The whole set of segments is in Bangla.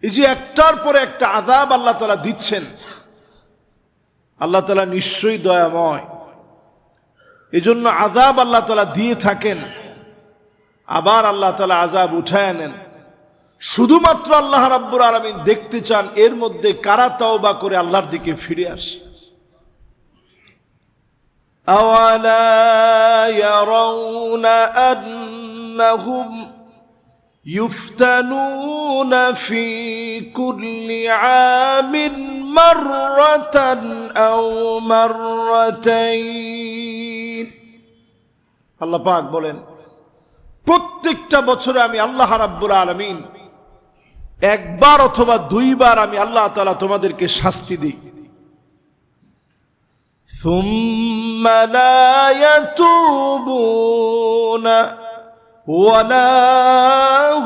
এই যে একটার পরে একটা আযাব আল্লাহ তাআলা দিচ্ছেন, আল্লাহ তাআলা নিশ্চয়ই দয়াময়। এজন্য আযাব আল্লাহ তাআলা দিয়ে থাকেন, আবার আল্লাহ তাআলা আযাব উঠায় নেন। শুধুমাত্র আল্লাহ রাব্বুল আলামিন দেখতে চান এর মধ্যে কারা তওবা করে আল্লাহর দিকে ফিরে আসে। আওয়ালা ইয়ারাউনা আন্নাহুম ইফতানুনা ফি কুল্লি আমিন মাররাতান আও মাররাতাইন। আল্লাহ পাক বলেন, প্রত্যেকটা বছরে আমি আল্লাহ রাব্বুল আলামিন একবার অথবা দুইবার আমি আল্লাহ তাআলা তোমাদেরকে শাস্তি দিই। সুম্মা লা ইয়াতুবুনা ওয়ালা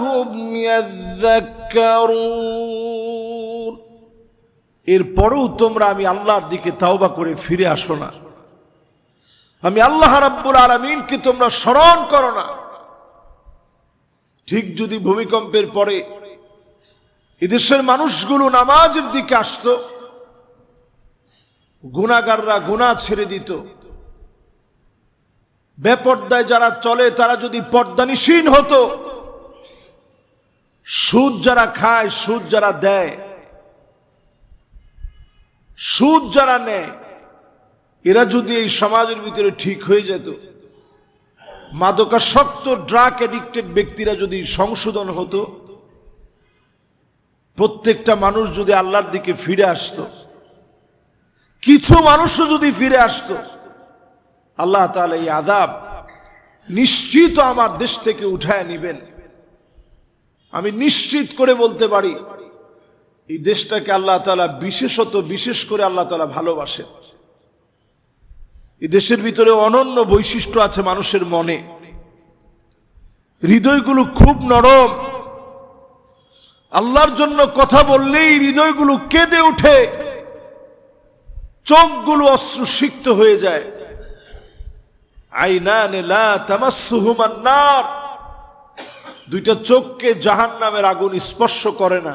হুম ইয়াযাক্কারুন। এরপরেও তোমরা আমি আল্লাহর দিকে তাওবা করে ফিরে আসো না, আমি আল্লাহ রাব্বুল আলামিনকে তোমরা স্মরণ করো না। ঠিক যদি ভূমিকম্পের পরে এদেশের মানুষগুলো নামাজের দিকে আসতো, গুনাহগাররা গুনাহ ছেড়ে দিত, বেপর্দায় যারা চলে তারা যদি পর্দানিসীন হতো, সুদ যারা খায়, সুদ যারা দেয়, সুদ যারা নেয়, এরা যদি এই সমাজের ভিতরে ঠিক হয়ে যেত, মাদকাসক্ত ড্রাগ এডিক্টেড ব্যক্তিরা যদি সংশোধন হতো, প্রত্যেকটা মানুষ যদি আল্লাহর দিকে ফিরে আসতো, কিছু মানুষও যদি ফিরে আসতো, আল্লাহ তাআলা এই আযাব নিশ্চিত আমার দেশ থেকে উঠায় নেবেন। আমি নিশ্চিত করে বলতে পারি এই দেশটাকে আল্লাহ তাআলা বিশেষ করে আল্লাহ তাআলা ভালোবাসেন। এই দেশের ভিতরে অনন্য বৈশিষ্ট্য আছে মানুষের মনে, হৃদয়গুলো খুব নরম। আল্লাহর জন্য কথা বললেই হৃদয়গুলো কেঁদে ওঠে, চোখগুলো অশ্রুসিক্ত হয়ে যায়। আইনানে লা তামাসসুহুমান নার, দুইটা চোখকে জাহান্নামের আগুন স্পর্শ করে না।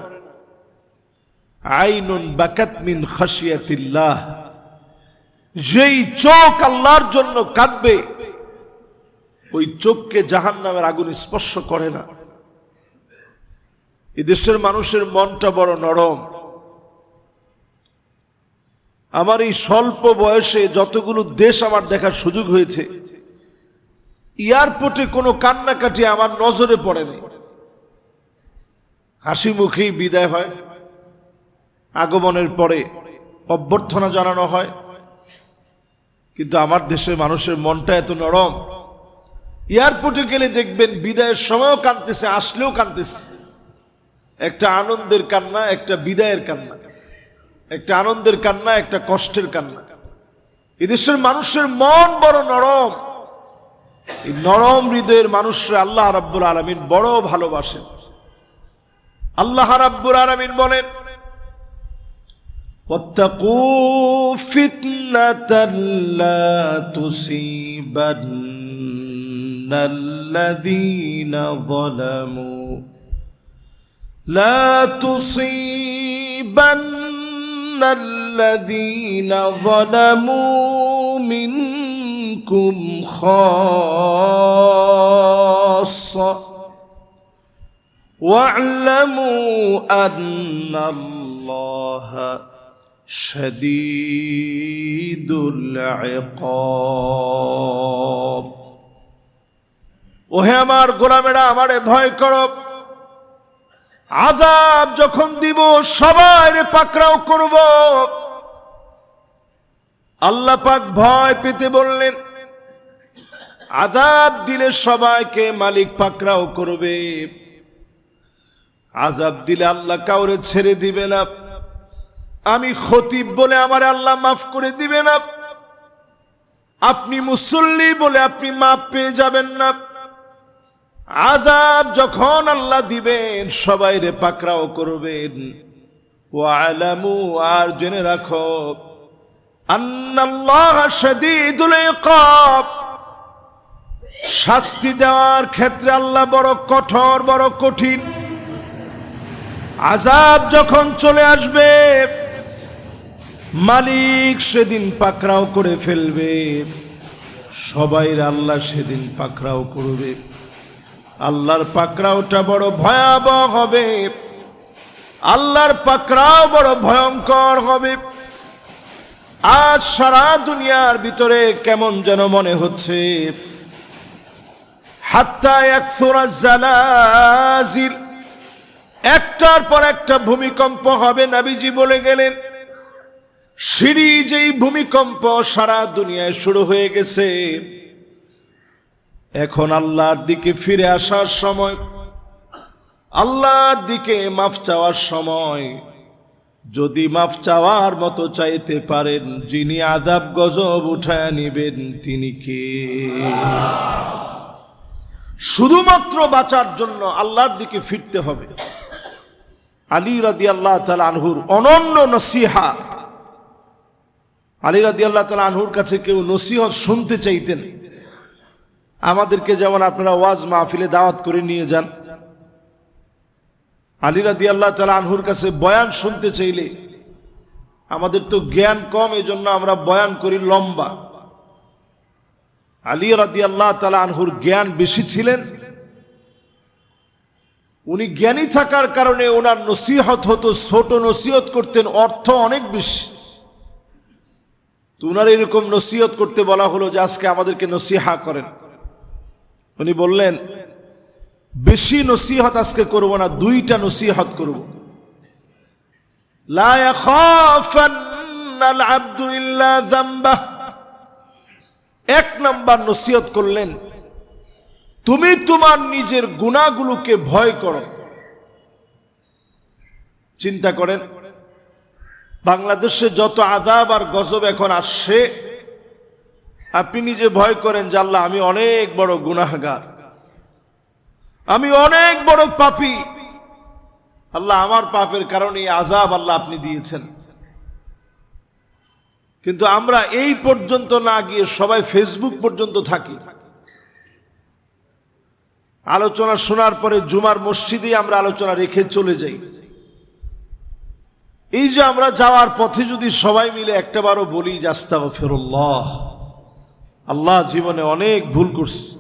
আইনুন বাকাত মিন খাশিয়াতিল্লাহ, যেই চোখ আল্লাহর জন্য কাঁদবে ওই চোখকে জাহান্নামের আগুন স্পর্শ করে না। এই দেশের মানুষের মনটা বড় নরম। আমার এই স্বল্প বয়সে যতগুলো দেশ আমার দেখার সুযোগ হয়েছে, এয়ারপোর্টে কোনো কান্নাকাটি আমার নজরে পড়েনি। হাসি মুখেই বিদায় হয়, আগমনের পরে অভ্যর্থনা জানানো হয়। কিন্তু আমার দেশের মানুষের মনটা এত নরম, এয়ারপোর্টে গেলে দেখবেন বিদায়ের সময়ও কাঁদতেছে, আসলেও কাঁদতেছে। একটা আনন্দের কান্না, একটা বিদায়ের কান্না, একটা আনন্দের কান্না, একটা কষ্টের কান্না। এদেশের মানুষের মন বড় নরম। এই নরম হৃদয়ের মানুষরা আল্লাহ রাব্বুল আলামিন বড় ভালোবাসেন। আল্লাহ রাব্বুল আলামিন বলেন, ওয়াত্তাকু ফিতনাতাল লা তুসিবান্নাল্লাযীনা যালামু لا تصيبن الذين ظلموا منكم خاصة واعلموا أن الله شديد العقاب। ওহে আমার গোলামেরা, আমারে ভয় করো। আযাব যখন দিব সবাইরে পাকড়াও করব। আল্লাহ পাক ভয় পেতে বললেন, আযাব দিলে সবাইকে মালিক পাকড়াও করবে। আযাব দিলে আল্লাহ কাউরে ছেড়ে দিবে না। আমি খতিব বলে আমার আল্লাহ মাফ করে দিবে না, আপনি মুসল্লি বলে আপনি মাফ পেয়ে যাবেন না। আযাব যখন আল্লাহ দিবেন সবাইরে পাকড়াও করবেন। ওয়ালামু, আর জেনে রাখো, আন্নাল্লাহ শাদীদুল ইকাব, শাস্তি দেওয়ার ক্ষেত্রে আল্লাহ বড় কঠোর, বড় কঠিন। আযাব যখন চলে আসবে, মালিক সেদিন পাকড়াও করে ফেলবে, সবাই আল্লাহ সেদিন পাকড়াও করবে। আল্লাহর পাকড়াওটা বড় ভয়াবহ হবে, আল্লাহর পাকড়াও বড় ভয়ঙ্কর হবে। আজ সারা দুনিয়ার ভিতরে কেমন যেন মনে হচ্ছে, হাত্তা ইয়াকসুরা জালাজিল, একটার পর একটা ভূমিকম্প হবে। নবীজি বলে গেলেন, সিঁড়ি যেই ভূমিকম্প সারা দুনিয়ায় শুরু হয়ে গেছে, এখন আল্লাহর দিকে ফিরে আসার সময়, আল্লাহর দিকে মাফ চাওয়ার সময়। যদি মাফ চাওয়ার মতো চাইতে পারেন, যিনি আযাব গজব উঠায় নিবেন তিনি কে? শুধুমাত্র বাঁচার জন্য আল্লাহর দিকে ফিরতে হবে। আলী রাদিয়াল্লাহু তাআলা আনহুর অনন্য নসিহা। আলী রাদিয়াল্লাহু তাআলা আনহুর কাছে কেউ নসিহত শুনতে চাইতেন, আমাদেরকে যেমন আপনারা ওয়াজ মাহফিলে দাওয়াত করে নিয়ে যান, আলী রাদিয়াল্লাহু তাআলা আনহুর কাছে বয়ান শুনতে চাইলে, আমাদের তো জ্ঞান কম, এজন্য আমরা বয়ান করি লম্বা। আলী রাদিয়াল্লাহু তাআলা আনহুর জ্ঞান বেশি ছিলেন। উনি জ্ঞানী থাকার কারণে ওনার নসিহত হতো ছোট, নসিহত করতেন অর্থ অনেক বেশি। তো ওনার এরকম নসিহত করতে বলা হলো যে আজকে আমাদেরকে নসিহা করেন। উনি বললেন, বেশি নসিহত আজকে করব না, দুইটা নসিহত করব। লা ইয়াখাফান্নাল আবদু ইল্লা যামবাহ। এক নাম্বার নসিহত করলেন, তুমি তোমার নিজের গুনাহগুলোকে ভয় করো। চিন্তা করেন, বাংলাদেশে যত আযাব আর গজব এখন আসছে, আপনি নিজে ভয় করেন যে আল্লাহ আমি অনেক বড় গুনাহগার, আমি অনেক বড় পাপী, আল্লাহ আমার পাপের কারণে এই আযাব আল্লাহ আপনি দিয়েছেন। কিন্তু আমরা এই পর্যন্ত না গিয়ে সবাই ফেসবুক পর্যন্ত থাকি। আলোচনা শোনার পরে জুমার মসজিদে আমরা আলোচনা রেখে চলে যাই। এই যে আমরা যাওয়ার পথে যদি সবাই মিলে একটাবারও বলি যে আস্তাগফিরুল্লাহ, আল্লাহ জীবনে অনেক ভুল করছি,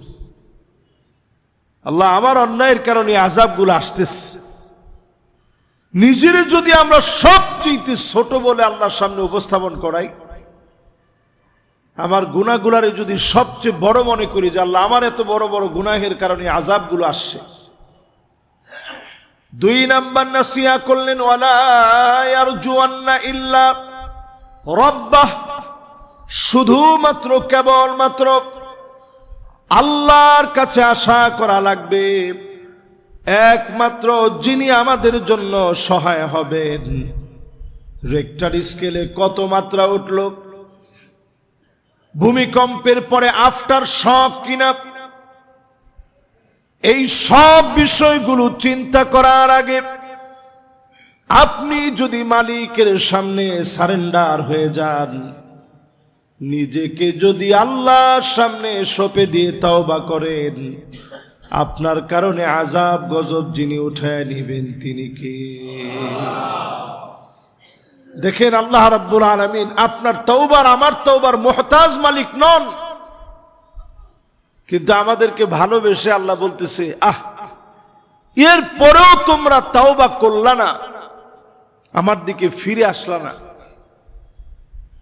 আল্লাহ আমার অন্যায়ের কারণে আযাবগুলো আসতেছে, নিজের যদি আমরা সবচেয়ে ছোট বলে আল্লাহর সামনে উপস্থাপন করাই, আমার গুনাহগুলারে যদি সবচেয়ে বড় মনে করি যে আল্লাহ আমার এত বড় বড় গুনাহের কারণে আযাবগুলো আসছে। দুই নাম্বার নসিহত করলেন, ওয়ালা ইয়ারজুয়ান্না ইল্লা রাব্বাহ, শুধুমাত্র কেবলমাত্র আল্লাহর কাছে আশা করা লাগবে, একমাত্র যিনি আমাদের জন্য সহায় হবেন। রেক্টার স্কেলে কত মাত্রা উঠল, ভূমিকম্পের পরে আফটার শক কিনা, এই সব বিষয়গুলো চিন্তা করার আগে আপনি যদি মালিকের সামনে সারেন্ডার হয়ে যান, নিজেকে যদি আল্লাহর সামনে সঁপে দিয়ে তওবা করেন, আপনার কারণে আযাব গজব যিনি উঠায় নিবেন তিনি কে? দেখেন, আল্লাহ রাব্বুল আলামিন আপনার তওবার আমার তওবার মুহতাজ মালিক নন, কিন্তু আমাদেরকে ভালোবেসে আল্লাহ বলতেছে, এর পরেও তোমরা তওবা করলা না, আমার দিকে ফিরে আসলা না।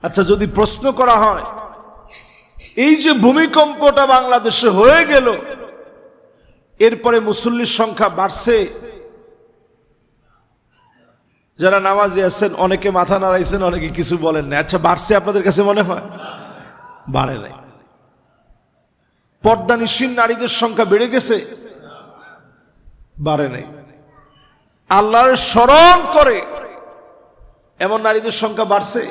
আচ্ছা, যদি প্রশ্ন করা হয়, এই যে ভূমিকম্পটা বাংলাদেশে হয়ে গেল, এরপরে মুসল্লির সংখ্যা বাড়ছে, যারা নামাজি আছেন অনেকে মাথা নাড়াইছেন, অনেকে কিছু বলেন না। আচ্ছা, বাড়ছে আপনাদের কাছে মনে হয়? বাড়ে নাই। পর্দানিসীন নারীদের সংখ্যা বেড়ে গেছে? বাড়ে নাই। আল্লাহর স্মরণ করে এমন নারীদের সংখ্যা বাড়ছে?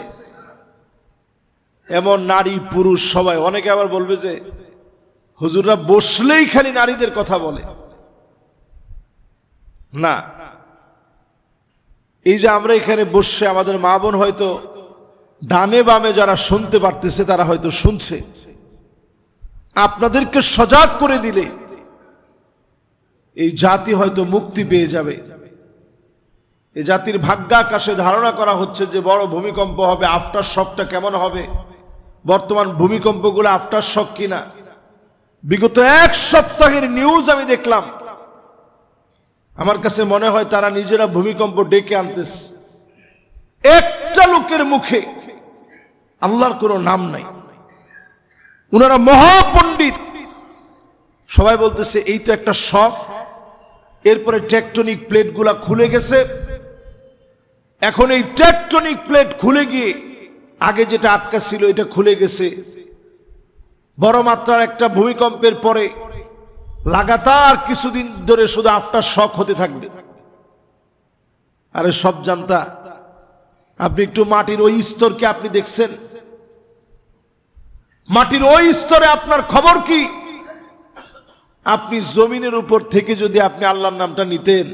এমন নারী পুরুষ সবাই। অনেকে আবার বলবে যে হুজুররা বসলেই খালি নারীদের কথা বলে। না, এই যে আমরা এখানে বসে, আমাদের মা বোন হয়তো ডানে বামে যারা শুনতে পারতেছে তারা হয়তো শুনছে। আপনাদেরকে সজাগ করে দিলে এই জাতি হয়তো মুক্তি পেয়ে যাবে। এ জাতির ভাগ্য আকাশে ধারণা করা হচ্ছে যে বড় ভূমিকম্প হবে, আফটার শকটা কেমন হবে। বর্তমান ভূমিকম্পগুলো আফটার শক কিনা, বিগত এক সপ্তাহের নিউজ আমি দেখলাম। আমার কাছে মনে হয় তারা নিজেরা ভূমিকম্প ডেকে আনতেছে। একটা লোকের মুখে আল্লাহর কোনো নাম নাই, উনারা মহাপণ্ডিত, সবাই বলতেছে এই তো একটা শক। এরপরে টেকটনিক প্লেট গুলা খুলে গেছে, এখন এই টেকটনিক প্লেট খুলে গিয়ে আগে যেটা আটকা ছিল এটা খুলে গেছে। বড় মাত্রার একটা ভূমিকম্পের পরে লাগাতার কিছুদিন ধরে শুধু আফটার শক হতে থাকবে। আরে সব জানতা, আপনি একটু মাটির ওই স্তরকে আপনি দেখছেন? মাটির ওই স্তরে আপনার খবর কি? আপনি জমিনের উপর থেকে যদি আপনি আল্লাহর নামটা নিতেন,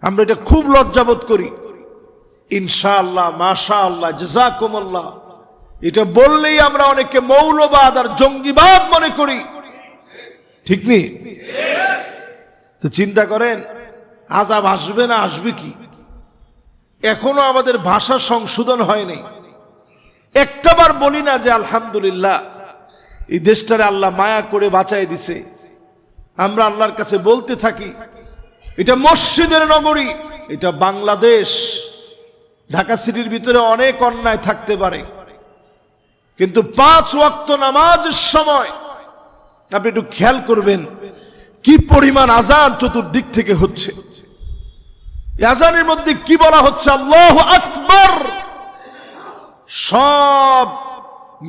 আমরা এটা খুব লজ্জাবোধ করি। ইনশাআল্লাহ, মাশাআল্লাহ, জাযাকুমুল্লাহ, এটা বললেই আমরা অনেকে মৌলবাদ আর জঙ্গিবাদ মনে করি, ঠিক নেই? তো চিন্তা করেন, আযাব আসবে না আসবে কি? এখনো আমাদের ভাষা সংশোধন হয়নি। একটাবার বলি না যে আলহামদুলিল্লাহ এই দেশটারে আল্লাহ মায়া করে বাঁচাই দিছে। আমরা আল্লাহর কাছে বলতে থাকি এটা মসজিদের নগরী, এটা বাংলাদেশ। ঢাকা সিটির ভিতরে অনেক অন্যায় থাকতে পারে, কিন্তু 5 ওয়াক্ত নামাজের সময় আপনি একটু খেয়াল করবেন কি পরিমাণ আযান চতুর্দিক থেকে হচ্ছে। আযানের মধ্যে কি বলা হচ্ছে? আল্লাহু আকবার। সব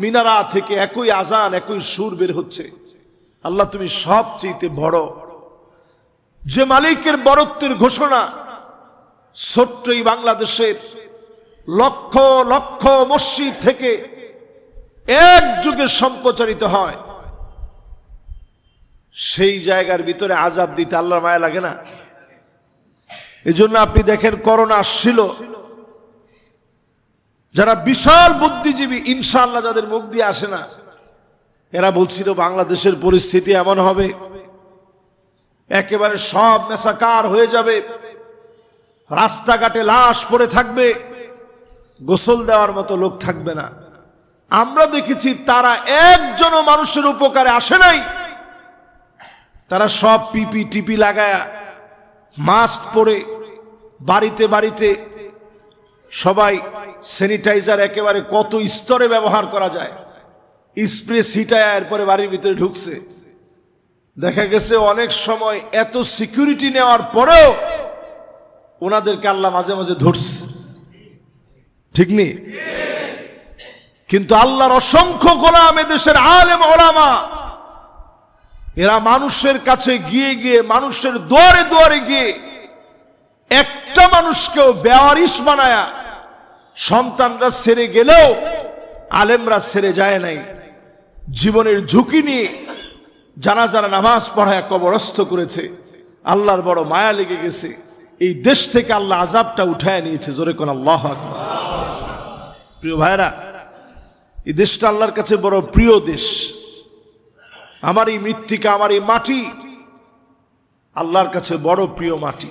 মিনারা থেকে একই আযান, একই সুর বের হচ্ছে। আল্লাহ তুমি সবচেয়ে বড়। যে মালিকের বড়ত্বের ঘোষণা ছোট্ট এই বাংলাদেশের লক্ষ লক্ষ মসজিদ থেকে এক যুগে সম্প্রচারিত হয়, সেই জায়গার ভিতরে আযাব দিতে আল্লাহর মায়া লাগে না? এজন্য আপনি দেখেন করোনা আসছিল, যারা বিশাল বুদ্ধিজীবী, ইনশাআল্লাহ যাদের মুখ দিয়ে আসে না, এরা বলছিল বাংলাদেশের পরিস্থিতি এমন হবে, একেবারে সব মেসাকার হয়ে যাবে, রাস্তাঘাটে লাশ পড়ে থাকবে, গোসল দেওয়ার মতো লোক থাকবে না। আমরা দেখেছি তারা একজনও মানুষের উপকারে আসে নাই। তারা সব পিপি টিপি লাগায়া, মাস্ক পরে, বাড়িতে বাড়িতে সবাই স্যানিটাইজার একেবারে কত স্তরে ব্যবহার করা যায়, স্প্রে ছিটায় এরপরে বাড়ির ভিতরে ঢুকছে। দেখা গেছে অনেক সময় এত সিকিউরিটি নেওয়ার পরেও ওনাদেরকে আল্লাহ মাঝে মাঝে ধরছে, ঠিক নেই? কিন্তু আল্লাহর অসংখ্য গোলাম, এদেশের আলেম ওলামা, এরা মানুষের কাছে গিয়ে গিয়ে, মানুষের দুয়ারে দুয়ারে গিয়ে একটা মানুষকেও বেওয়ারিশ বানায়া, সন্তানরা ছেড়ে গেলেও আলেমরা ছেড়ে যায় নাই। জীবনের ঝুঁকি নিয়ে জানাজার নামাজ পড়ায় কবরস্থ করেছে। আল্লাহর বড় মায়া লেগে গেছে, এই দেশ থেকে আল্লাহ আযাবটা উঠায় নিয়েছে। জোরে কোন আল্লাহু আকবার। প্রিয় ভাইরা, এই দেশটা আল্লাহর কাছে বড় প্রিয় দেশ। আমার এই মৃত্তিকা, আমার এই মাটি আল্লাহর কাছে বড় প্রিয় মাটি।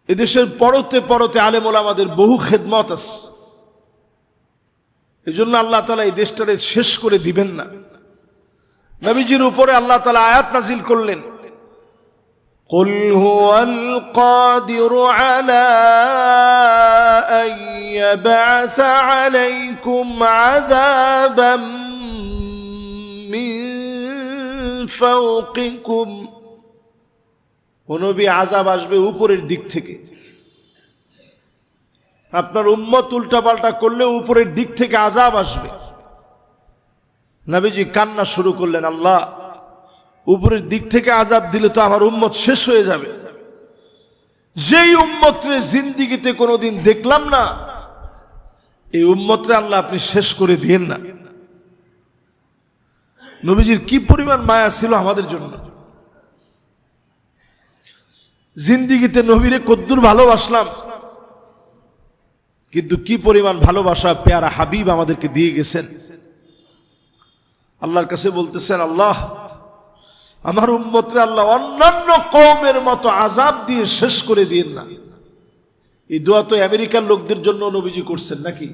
এদেশের পরতে পরতে আলেম ওলামাদের বহু খেদমত আছে। এই জন্য আল্লাহ তাআলা এই দেশটারে শেষ করে দিবেন না। নবীজির উপরে আল্লাহ তাআলা আয়াত নাজিল করলেন, কুল হুয়াল কাদিরু আলা আন ইয়াবআসা আলাইকুম আযাবাম মিন ফাওকিকুম। ও নবী, আযাব আসবে উপরের দিক থেকে। আপনার উম্মত উল্টাপাল্টা করলে উপরের দিক থেকে আযাব আসবে। নবীজি কান্না শুরু করলেন, আল্লাহ, উপরের দিক থেকে আযাব দিলে তো আমার উম্মত শেষ হয়ে যাবে। যেই উম্মতরে জিন্দিগিতে কোনোদিন দেখলাম না, এই উম্মতরে আল্লাহ আপনি শেষ করে দিয়েন না। নবীজির কি পরিমাণ মায়া ছিল আমাদের জন্য। জিন্দিগিতে নবীরে কদ্দুর ভালোবাসলাম, কিন্তু কি পরিমাণ ভালোবাসা পেয়ারা হাবিব আমাদেরকে দিয়ে গেছেন। আল্লাহর কাছে বলতেছেন, আল্লাহ, আমার উম্মতরে আল্লাহ অন্যান্য কওমের মতো আযাব দিয়ে শেষ করে দিয়েন না। এই দোয়া তো আমেরিকার লোকদের জন্য নবীজি করছেন নাকি?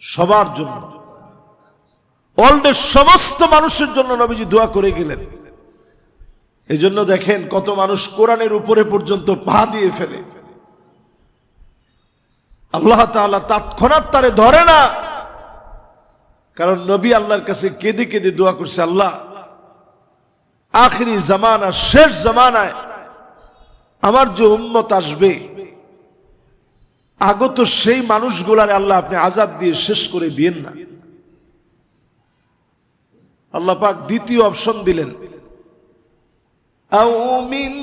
সবার জন্য, ওয়ার্ল্ডের সমস্ত মানুষের জন্য নবীজি দোয়া করে গেলেন। এই জন্য দেখেন কত মানুষ কোরআনের উপরে পর্যন্ত পা দিয়ে ফেলে, আল্লাহ তাআলা তৎক্ষণাৎ তারে ধরে না, কারণ নবী আল্লাহর কাছে কেঁদে কেঁদে দোয়া করছে, আল্লাহ আখিরি জামানা, শেষ জামানায় আমার যে উম্মত আসবে, আগত সেই মানুষগুলারে আল্লাহ আপনি আযাব দিয়ে শেষ করে দিয়েন না। আল্লাহ পাক দ্বিতীয় অপশন দিলেন, আও মিন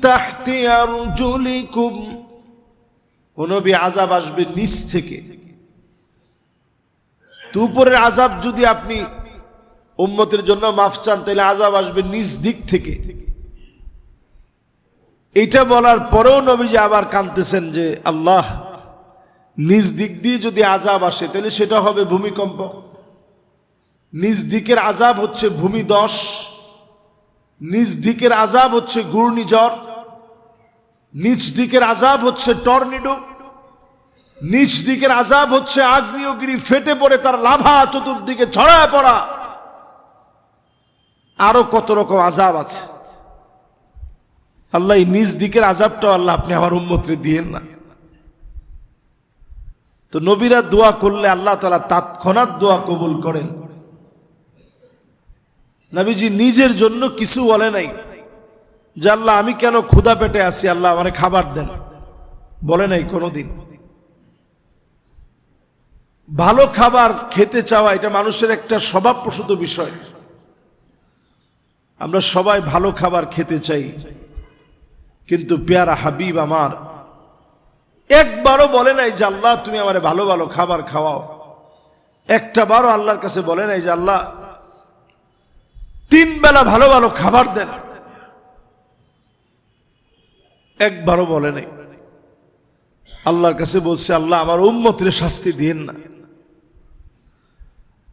তাহতি আরজুলিকুম, ও নবী আযাব আসবে নিচ থেকে। তো উপরের আযাব যদি আপনি উম্মতের জন্য মাফ চান, তাহলে আযাব আসবে নিচ দিক থেকে। এটা বলার পরেও নবীজি আবার কাঁদতেছেন যে আল্লাহ, নিজ দিক দিয়ে যদি আযাব আসে তাহলে সেটা হবে ভূমিকম্প, নিজ দিকের আযাব হচ্ছে ভূমিধস, নিজ দিকের আযাব হচ্ছে ঘূর্ণিঝড়, নিজ দিকের আযাব হচ্ছে টর্নেডো, নিজ দিকের আযাব হচ্ছে আগ্নেয়গিরি ফেটে পড়ে তার লাভা চতুর্দিকে ছড়ায় পড়া, আরো কত রকম আযাব আছে। আল্লাহ, এই নিজ দিকের আযাবটাও আল্লাহ আপনি আমার উম্মতরে দিয়েন না। তো নবীরা দোয়া করলে আল্লাহ তাআলা তৎক্ষণাৎ দোয়া কবুল করেন। নবীজি নিজের জন্য কিছু বলে নাই যে আল্লাহ আমি কেন ক্ষুধা পেটে আছি, আল্লাহ আমারে খাবার দেন, বলে নাই কোনোদিন। ভালো খাবার খেতে চাওয়া এটা মানুষের একটা স্বভাবপ্রসূত বিষয়। আমরা সবাই ভালো খাবার খেতে চাই, কিন্তু পেয়ারা হাবিব আমার একবারও বলে নাই যে আল্লাহ তুমি আমারে ভালো ভালো খাবার খাওয়াও। একটা বারও আল্লাহর কাছে বলে নাই যে আল্লাহ 3 বেলা ভালো ভালো খাবার দেন, একবারও বলে নাই। আল্লাহর কাছে বলছে আল্লাহ আমার উম্মতের শাস্তি দিয়েন না।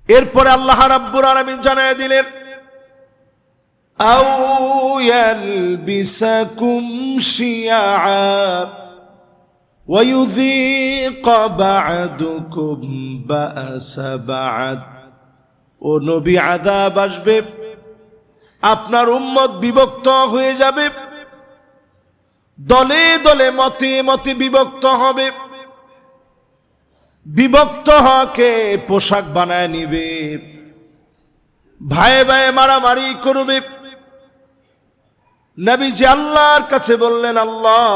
এরপরে আল্লাহ রাব্বুল আলামিন জানায় দিলেন, আও ইয়ালবিসাকুম শিয়াআ ওয়া ইউযীকা বা'দুকুম বা'সা বা'দ, ও নবী আযাব আসবে, আপনার উম্মত বিভক্ত হয়ে যাবে, দলে দলে মতে মতে বিভক্ত হবে, বিভক্ত হকে পোশাক বানায় নিবে, ভাইয়ে ভাইয়ে মারামারি করবে। নবীজি আল্লাহর কাছে বললেন, আল্লাহ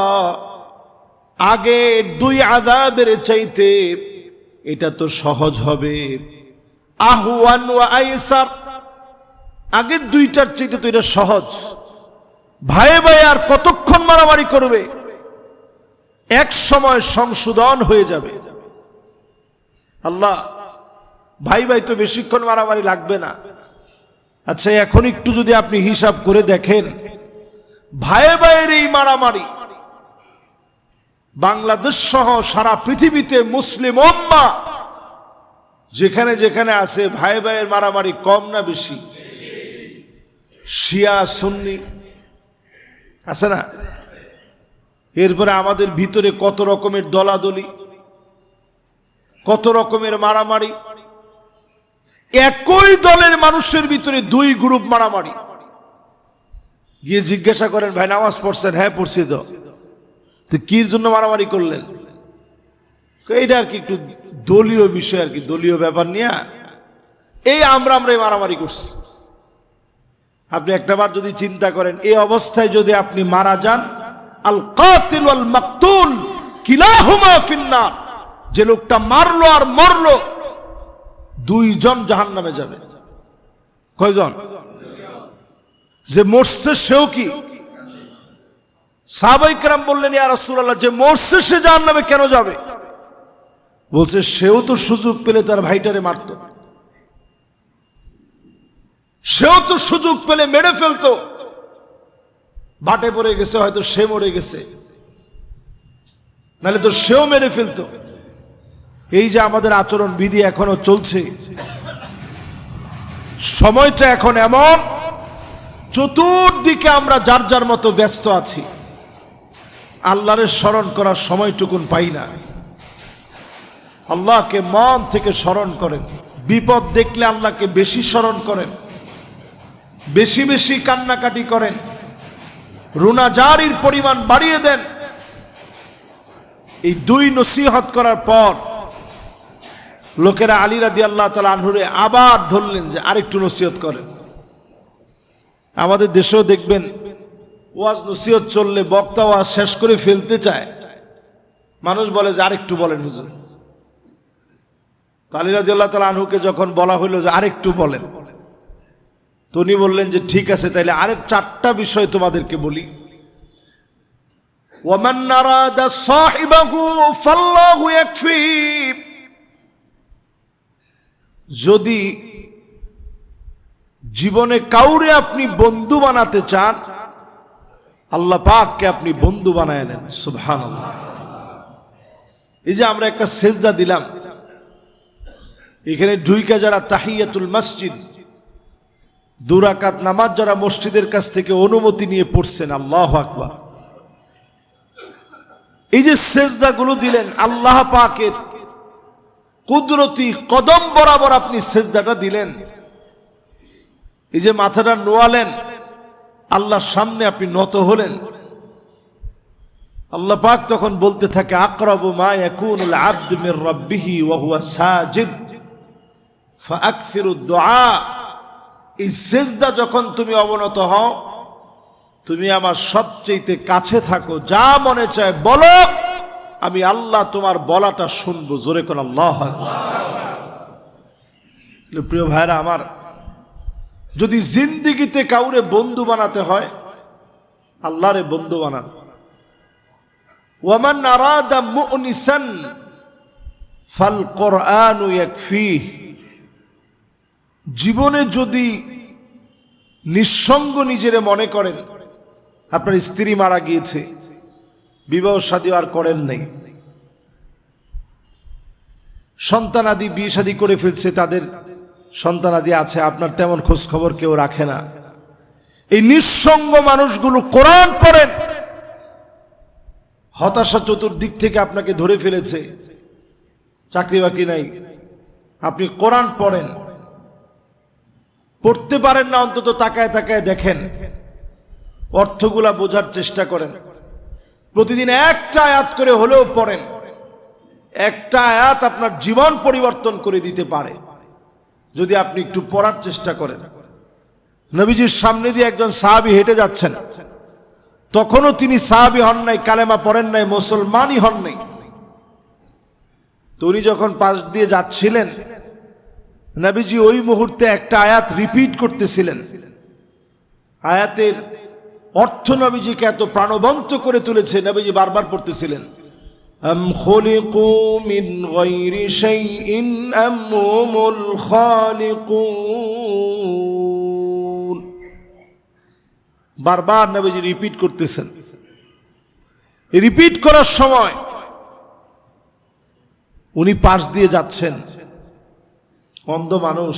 আগে 2 আযাবের চাইতে এটা তো সহজ হবে, আহওয়ান ওয়া আইসার, আগের 2টার চাইতে তো এটা সহজ। ভাইয়ে ভাইয়ে আর কতক্ষণ মারামারি করবে, এক সময় সংশোধন হয়ে যাবে। আল্লাহ ভাই ভাই তো বেশিক্ষণ মারামারি লাগবে না। আচ্ছা এখন একটু যদি আপনি হিসাব করে দেখেন, ভাইয়ে ভাইয়ের এই মারামারি বাংলাদেশ সহ সারা পৃথিবীতে মুসলিম উম্মাহ যেখানে যেখানে আছে, ভাই ভাইয়ের মারামারি কম না বেশি? শিয়া সুন্নি আছে না? এরপরে আমাদের ভিতরে কত রকমের দলাদলি, কত রকমের মারামারি, একই দলের মানুষের ভিতরে 2 গ্রুপ মারামারি। গিয়ে জিজ্ঞাসা করেন, ভাই নামাজ পড়ছেন? হ্যাঁ পড়ছি। তো কির জন্য মারামারি করলেন? এইটা আর কি একটু দলীয় বিষয়, আর কি দলীয় ব্যাপার নিয়ে এই আমরাই মারামারি করছি। আপনি একটাবার যদি চিন্তা করেন, এই অবস্থায় যদি আপনি মারা যান, আল কাতিল ওয়াল মাকতুল কিলাহুমা ফিন্নার, যে লোকটা মারলো আর মরলো 2 জন জাহান্নামে যাবে। কয়জন? যে মরছে সেও কি? সাহাবায়ে কেরাম বললেন, ইয়া রাসূলুল্লাহ যে মরছে সে জাহান্নামে কেন যাবে? বলছে সেও তো সুযোগ পেলে তার ভাইটারে মারতো, সেও তো সুযোগ পেলে মেরে ফেলতো, বাটে পড়ে গেছে, হয়তো সে মরে গেছে, নাহলে তো সেও মেরে ফেলতো। এই যে আমাদের আচরণ বিধি এখনো চলছে, সময়টা এখন এমন, চতুর্দিকে আমরা যার যার মতো ব্যস্ত আছি। আল্লাহরে স্মরণ করার সময়টুকুন পাই না। আল্লাহকে মন থেকে স্মরণ করেন, বিপদ দেখলে আল্লাহকে বেশি স্মরণ করেন, বেশি বেশি কান্নাকাটি করেন, রুনাজারির পরিমাণ বাড়িয়ে দেন। এই দুই নসিহত করার পর লোকেরা আলী রাদিয়াল্লাহু তাআলা আনহুরে আবার ধরলেন যে আরেকটু নসিহত করেন। আমাদের দেশেও দেখবেন ওয়াজ নসিহত চললে বক্তা ওয়াজ শেষ করে ফেলতে চায়, মানুষ বলে যে আরেকটু বলেন হুজুর। তো আলী রাদিয়াল্লাহু তাআলা আনহুকে যখন বলা হলো যে আরেকটু বলেন, তো উনি বললেন যে ঠিক আছে, তাইলে আরেক 4টা বিষয় তোমাদেরকে বলি। ওয়ামান নারাদা সাহিবাহু ফাল্লাহু ইয়াকফি, যদি জীবনে কাউরে আপনি বন্ধু বানাতে চান, আল্লাহ পাককে আপনি বন্ধু বানায় নেন। সুবহানাল্লাহ। এই যে আমরা একটা সেজদা দিলাম, এখানে ঢুইকা যারা তাহিয়াতুল মসজিদ 2 রাকাত নামাজ যারা মসজিদের কাছ থেকে অনুমতি নিয়ে পড়ছেন, আল্লাহু আকবার, এই যে সেজদাগুলো দিলেন আল্লাহ পাকের কুদরতি কদম বরাবর আপনি সেজদাটা দিলেন, এই যে মাথাটা নোয়ালেন, আল্লাহর সামনে আপনি নত হলেন, আল্লাহ পাক তখন বলতে থাকে আকরাবু মা ইয়াকুনুল আবদু মির রাব্বিহি ওয়া হুয়া সাজিদ ফাআকসিরুদ দুআ। এই সেজদা যখন তুমি অবনত হও, তুমি আমার সবচেয়ে কাছে থাকো, যা মনে চায় বলো, আমি আল্লাহ তোমার বলাটা শুনবো। জোরে কোন আল্লাহু আকবার। প্রিয় ভাইরা আমার, যদি জিন্দেগিতে কাউরে বন্ধু বানাতে হয়, আল্লাহরে বন্ধু বানান। ওয়ামান আরাদা মুনিসান ফাল কুরআনু ইয়াকফিহ, জীবনে যদি নিঃসঙ্গ নিজেরে মনে করেন, আপনার স্ত্রী মারা গিয়েছে, বিবাহ শাদী আর করেন নাই, সন্তানাদি বিয়ে শাদী করে ফেলছে, তাদের সন্তানাদি আছে, আপনার তেমন খোঁজ খবর কেউ রাখে না, এই নিঃসঙ্গ মানুষগুলো কোরআন পড়েন। হতাশা চতুর্দিক থেকে আপনাকে ধরে ফেলেছে, চাকরি বাকরি নাই, আপনি কোরআন পড়েন, পড়তে পারেন না অন্তত তাকায় তাকায় দেখেন, অর্থগুলা বোঝার চেষ্টা করেন, প্রতিদিন একটা আয়াত করে হলেও পড়েন। একটা আয়াত আপনার জীবন পরিবর্তন করে দিতে পারে যদি আপনি একটু পড়ার চেষ্টা করেন। নবীজির সামনে দিয়ে একজন সাহাবী হেঁটে যাচ্ছেন, তখনও তিনি সাহাবী হন নাই, কালেমা পড়েন নাই, মুসলমানই হন নাই। তো উনি যখন পাশ দিয়ে যাচ্ছিলেন, নবীজি ওই মুহূর্তে একটা আয়াত রিপিট করতেছিলেন। আয়াতের অর্থ নবীজিকে এত প্রাণবন্ত করে তুলেছে, নবীজি বারবার পড়তেছিলেন, আম খুলিকু মিন গায়রি শাইইন আম হুমুল খালিকুন। বারবার নবীজি রিপিট করতেছেন। রিপিট করার সময় উনি পাশ দিয়ে যাচ্ছেন, অন্ধ মানুষ,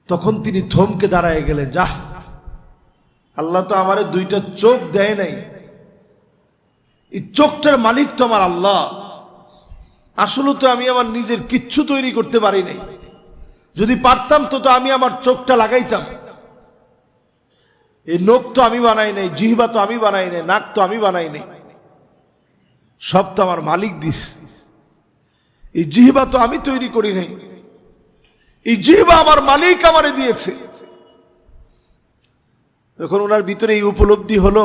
তখন তিনি থমকে দাঁড়ায় গেলেন, যাহ, আল্লাহ তো আমারে 2টা চোখ দেয় নাই, এই চোখটার মালিক তো আমার আল্লাহ। আসলে তো আমি আমার নিজের কিচ্ছু তৈরি করতে পারি নাই, যদি পারতাম তো আমি আমার চোখটা লাগাইতাম। এই নখ তো আমি বানাই নাই, জিহ্বা তো আমি বানাই নাই, নাক তো আমি বানাই নাই, সব তো আমার মালিক দিস। এই জিহ্বা তো আমি তৈরি করি নাই, এই জিহ্বা আমার মালিক আমারে দিয়েছে। যখন ওনার ভিতরে এই উপলব্ধি হলো,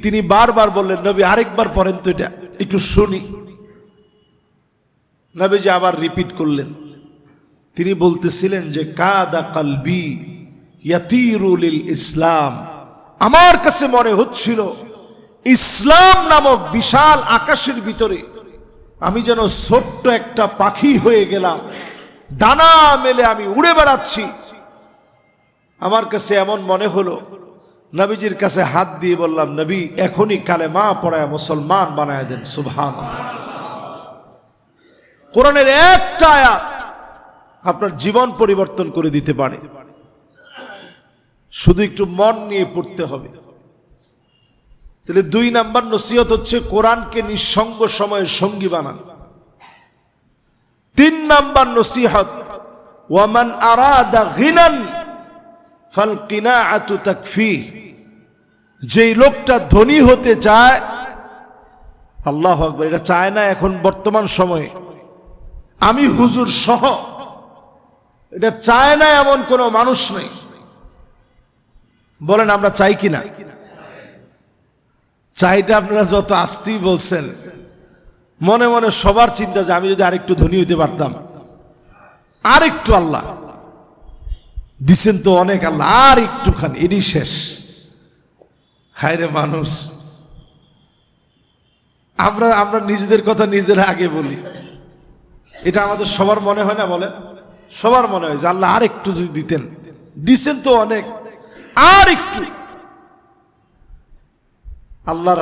তিনি বারবার বললেন, নবী আরেকবার পড়েন তো, এটা একটু শুনি। নবীজি আবার রিপিট করলেন। তিনি বলতেছিলেন যে কাদা কলবি ইয়াতিরু লিল ইসলাম, আমার কাছে মনে হচ্ছিল ইসলাম নামক বিশাল আকাশের ভিতরে আমি যেন ছোট্ট একটা পাখি হয়ে গেলাম, ডানা মেলে আমি উড়ে বেড়াচ্ছি। আমার কাছে এমন মনে হলো, নবীজির কাছে হাত দিয়ে বললাম, নবী এখনই কালেমা পড়ায় মুসলমান বানায় দেন। সুবহানাল্লাহ। কোরআনের একটা আয়াত আপনার জীবন পরিবর্তন করে দিতে পারে, শুধু একটু মন নিয়ে পড়তে হবে। তাহলে 2 নাম্বার নসিহত হচ্ছে কোরআনকে নিঃসঙ্গ সময়ের সঙ্গী বানান। 3 নাম্বার নসিহত, ওয়ামান আরাদা গিনান ফাল কিনাআতু তাকফি। যেই লোকটা ধনী হতে চায়, আল্লাহু আকবার, এটা চায় না এখন বর্তমান সময়ে, আমি হুজুর সহ, এটা চায় না এমন কোন মানুষ নেই। বলেন আমরা চাই কিনা? চাইটা আপনারা যত আস্তেই বলছেন, মনে মনে সবার চিন্তা যে আমি যদি আরেকটু ধনী হইতে পারতাম, আরেকটু। আল্লাহ দিছেন তো অনেক, আল্লাহ আর একটুখানি, এটি শেষ। হায় রে মানুষ, আমরা নিজেদের কথা নিজেরা আগে বলি। এটা আমাদের সবার মনে হয় না? বলেন, সবার মনে হয় যে আল্লাহ আর একটু যদি দিতেন, দিছেন তো অনেক, আর একটু। আল্লাহর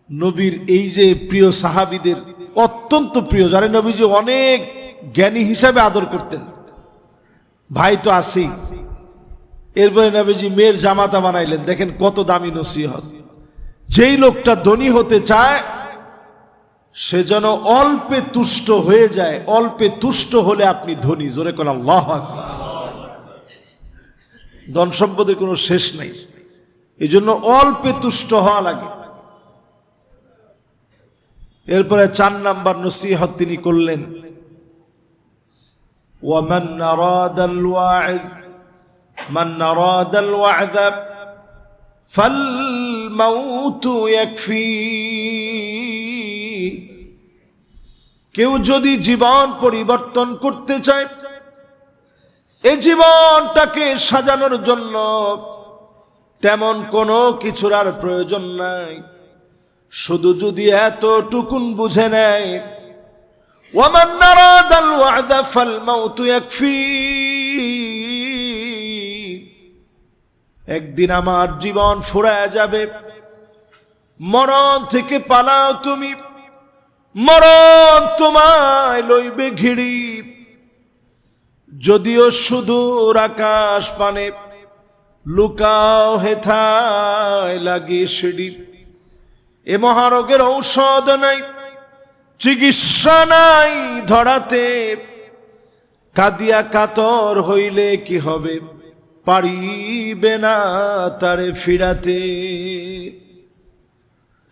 নবীর এই যে প্রিয় সাহাবীদের অত্যন্ত প্রিয়, যারা নবীজি অনেক জ্ঞানী হিসাবে আদর করতেন, ভাই তো আছেই, এরপরে নবীজি মেয়ের জামাতা বানাইলেন। দেখেন কত দামি নসিহত। যেই লোকটা ধনী হতে চায় সে যেন অল্পে তুষ্ট হয়ে যায়। অল্পে তুষ্ট হলে আপনি ধনী। জোরে কোন আল্লাহু আকবার। ধন সম্পদের কোনো শেষ নাই, এই জন্য অল্পে তুষ্ট হওয়া লাগে। এরপরে 4 নাম্বার নসিহত তিনি করলেন, ওয়ামান আরাদাল ওয়া'iদ মান আরাদাল ওয়া'দা ফাল মাউতু ইয়াকফি। কেউ যদি জীবন পরিবর্তন করতে চায়, এই জীবনটাকে সাজানোর জন্য তেমন কোনো কিছুর আর প্রয়োজন নাই। শুধু যদি এতটুকুন বুঝে নেয়, ওয়ামান আরাদাল ওয়া'দা ফাল মাউতু ইয়াকফি, একদিন আমার জীবন ফুরায় যাবে, মরণ থেকে পালাও তুমি, মরণ তোমায় লইবে ঘিরি। যদিও সুদূর আকাশ পানে লুকাও হেথায় লাগি সিঁড়ি। এ মহারোগের ঔষধ নাই, চিকিৎসা নাই ধরাতে, কাঁদিয়া কাতর হইলে কি হবে, পারিবে না তারে ফিরাতে।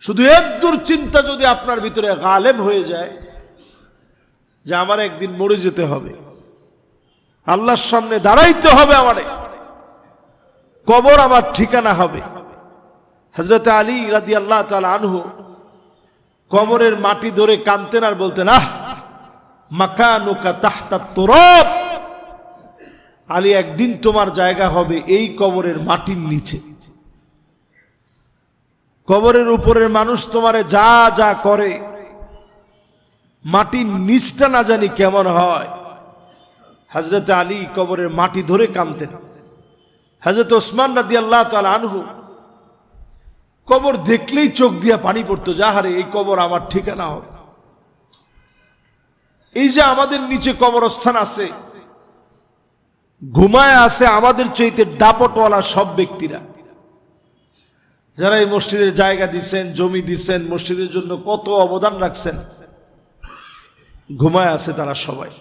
শুধু একদূর চিন্তা যদি আপনার ভিতরে গালেব হয়ে যায় যে আমার একদিন মরে যেতে হবে, আল্লাহর সামনে দাঁড়াইতে হবে, আমারে কবর আমার ঠিকানা হবে। হযরত আলী রাদিয়াল্লাহু তাআলা আনহু কবরের মাটি ধরে কাঁদতেন আর বলতেন, আহ মাকানুকা তাহতা তুরাব। আলী, একদিন তোমার জায়গা হবে এই কবরের মাটির নিচে। কবরের উপরের মানুষ তোমারে যা যা করে, মাটির নিচটা না জানি কেমন হয়। হযরত আলী কবরের মাটি ধরে কাঁদতেন। হযরত ওসমান রাদিয়াল্লাহু তাআলা আনহু কবর দেখলেই চোখ দিয়া পানি পড়তো, যাহারে এই কবর আমার ঠিকানা হবে। এই যে আমাদের নিচে কবরস্থান আছে, ঘুমায় আছে আমাদের চাইতে দাপটওয়ালা সব ব্যক্তিরা, যারা এই মসজিদের জায়গা দিচ্ছেন, জমি দিচ্ছেন, মসজিদের জন্য কত অবদান রাখছেন, ঘুমায় আছে তারা সবাই।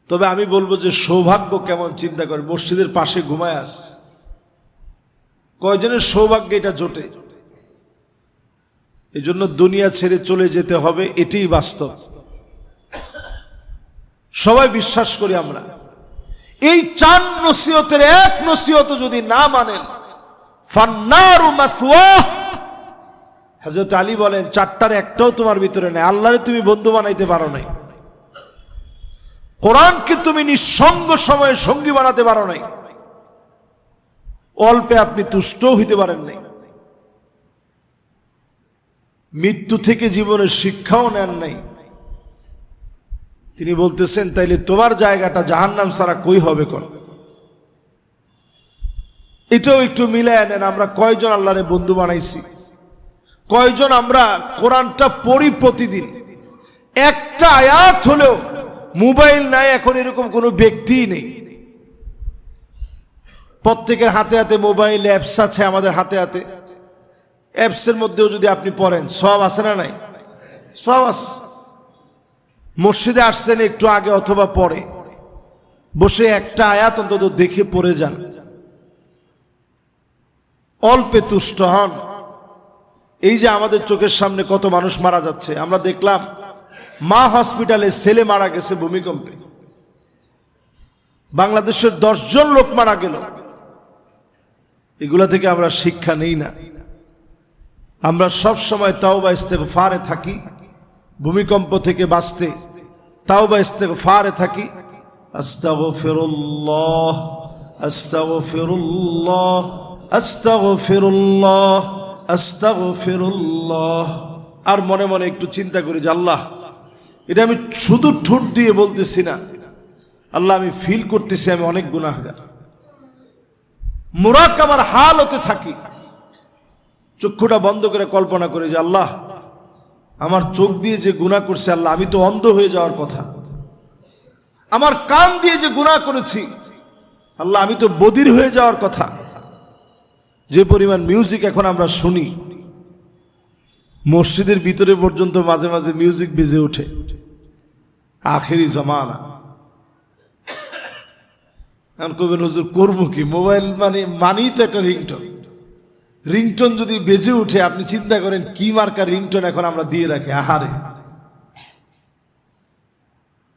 তবে আমি বলবো যে সৌভাগ্য কেমন চিন্তা করে, মসজিদের পাশে ঘুমায় আস। কয়জনের সৌভাগ্য এটা জোটে? এই জন্য দুনিয়া ছেড়ে চলে যেতে হবে, এটাই বাস্তব। সবাই বিশ্বাস করি আমরা। এই 4 নসিহতের এক নসিহত যদি না মানেন, ফান্নারু মাসওয়া। হযরত আলী বলেন 4টার একটাও তোমার ভিতরে নেই। আল্লাহরে তুমি বন্ধু বানাইতে পারো নাই, কোরআনকে তুমি নিঃসঙ্গ সময়ে সঙ্গী বানাতে পারো নাই, অল্পে আপনি তুষ্ট হইতে পারেন নাই, মৃত্যু থেকে জীবনের শিক্ষাও নেন নাই। তিনি বলতেছেন তাইলে তোমার জায়গাটা জাহান্নাম ছাড়া কই হবে কোন? এটাও একটু মিলায় নেন। আমরা কয়জন আল্লাহরে বন্ধু বানাইছি? কয়জন আমরা কোরআনটা পড়ি প্রতিদিন? একটা আয়াত হলেও, মোবাইল নাই এখন, এরকম কোনো ব্যক্তিই নেই প্রত্যেকের হাতে হাতে মোবাইল অ্যাপস আছে, আমাদের হাতে হাতে। অ্যাপসের মধ্যেও যদি আপনি পড়েন, সব আছে না নাই? সব আছে। মসজিদে আসছেন একটু আগে অথবা পরে, বসে একটা আয়াত অন্তত দেখে পড়ে যান, অল্পে তুষ্ট হন। এই যে আমাদের চোখের সামনে কত মানুষ মারা যাচ্ছে, আমরা দেখলাম মা হসপিটালে ছেলে মারা গেছে ভূমিকম্পে, বাংলাদেশের 10 জন লোক মারা গেল। এগুলা থেকে আমরা শিক্ষা নেই না। আমরা সব সময় তাওবা ইস্তেগফারে থাকি, ভূমিকম্প থেকে বাঁচতে তাওবা ইস্তেগফারে থাকি। আস্তাগফিরুল্লাহ আস্তাগফিরুল্লাহ আস্তাগফিরুল্লাহ আস্তাগফিরুল্লাহ। আর মনে মনে একটু চিন্তা করি যে আল্লাহ, এটা আমি শুধু ঠোঁট দিয়ে বলতেছি না, আল্লাহ আমি ফিল করতেছি আমি অনেক গুনাহগার। মুরাকাবার হালতে থাকি, চক্ষুটা বন্ধ করে কল্পনা করে যে আল্লাহ, আমার চোখ দিয়ে যে গুনাহ করছে, আল্লাহ আমি তো অন্ধ হয়ে যাওয়ার কথা। আমার কান দিয়ে যে গুনাহ করেছি, আল্লাহ আমি তো বধির হয়ে যাওয়ার কথা। যে পরিমাণ মিউজিক এখন আমরা শুনি, মসজিদের ভিতরে পর্যন্ত মাঝে মাঝে মিউজিক বেজে ওঠে। আখেরি জামানা। এখন কবেন হুজুর করবো কি? মোবাইল মানেই তো একটা রিংটোন। রিংটোন যদি বেজে উঠে, আপনি চিন্তা করেন কি মার্কার রিংটোন এখন আমরা দিয়ে রাখি। আহারে,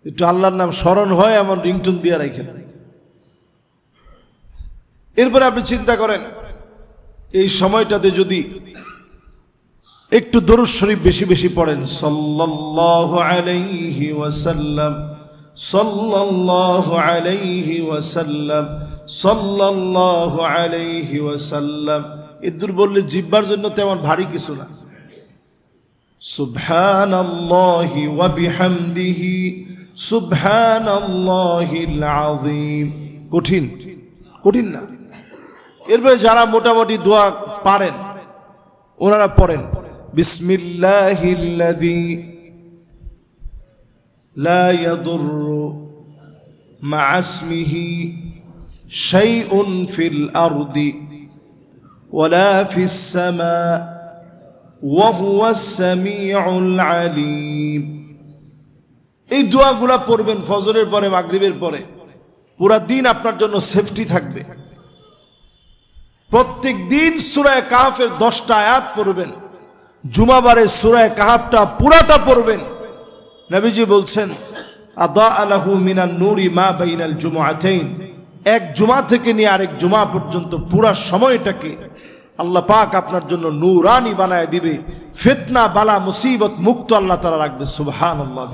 একটু আল্লাহর নাম স্মরণ হয় এমন রিংটোন দিয়ে রাখেন। এরপরে আপনি চিন্তা করেন, এই সময়টাতে যদি একটু দরুদ শরীফ বেশি বেশি পড়েন, সাল্লাল্লাহু আলাইহি ওয়াসাল্লাম সাল্লাল্লাহু আলাইহি ওয়াসাল্লাম সাল্লাল্লাহু আলাইহি ওয়াসাল্লাম, এদুর বললে জিহ্বার জন্য তেমন ভারী কিছু না। সুবহানাল্লাহি ওয়া বিহামদিহি সুবহানাল্লাহিল আযীম। কঠিন কঠিন না। এরপরে যারা মোটামুটি দোয়া পারেন ওনারা পড়েন, বিসমিল্লাহিল্লাযী লা ইয়াদুররু মা'a ইসমিহি শাইউন ফিল আরদি ওয়ালা ফিস সামা ওয়া হুয়াস সামিউল আলীম। এই দোয়াগুলা পড়বেন ফজরের পরে, মাগরিবের পরে, পুরা দিন আপনার জন্য সেফটি থাকবে। প্রত্যেক দিন সূরা কাহফের 10টা আয়াত পড়বেন, জুমাবারে সূরা কাহফটা পুরাটা পড়বেন। নবীজি বলছেন, আদা আলাহু মিনান নূরি মা বাইনাল জুমআতাইন, এক জুমা থেকে নিয়ে আরেক জুমা পর্যন্ত পুরা সময়টাকে আল্লাহ পাক আপনার জন্য নূরানি বানায় দিবে। ফিতনা বালা মুসিবত মুক্ত আল্লাহ তাআলা রাখবে। সুবহানাল্লাহ।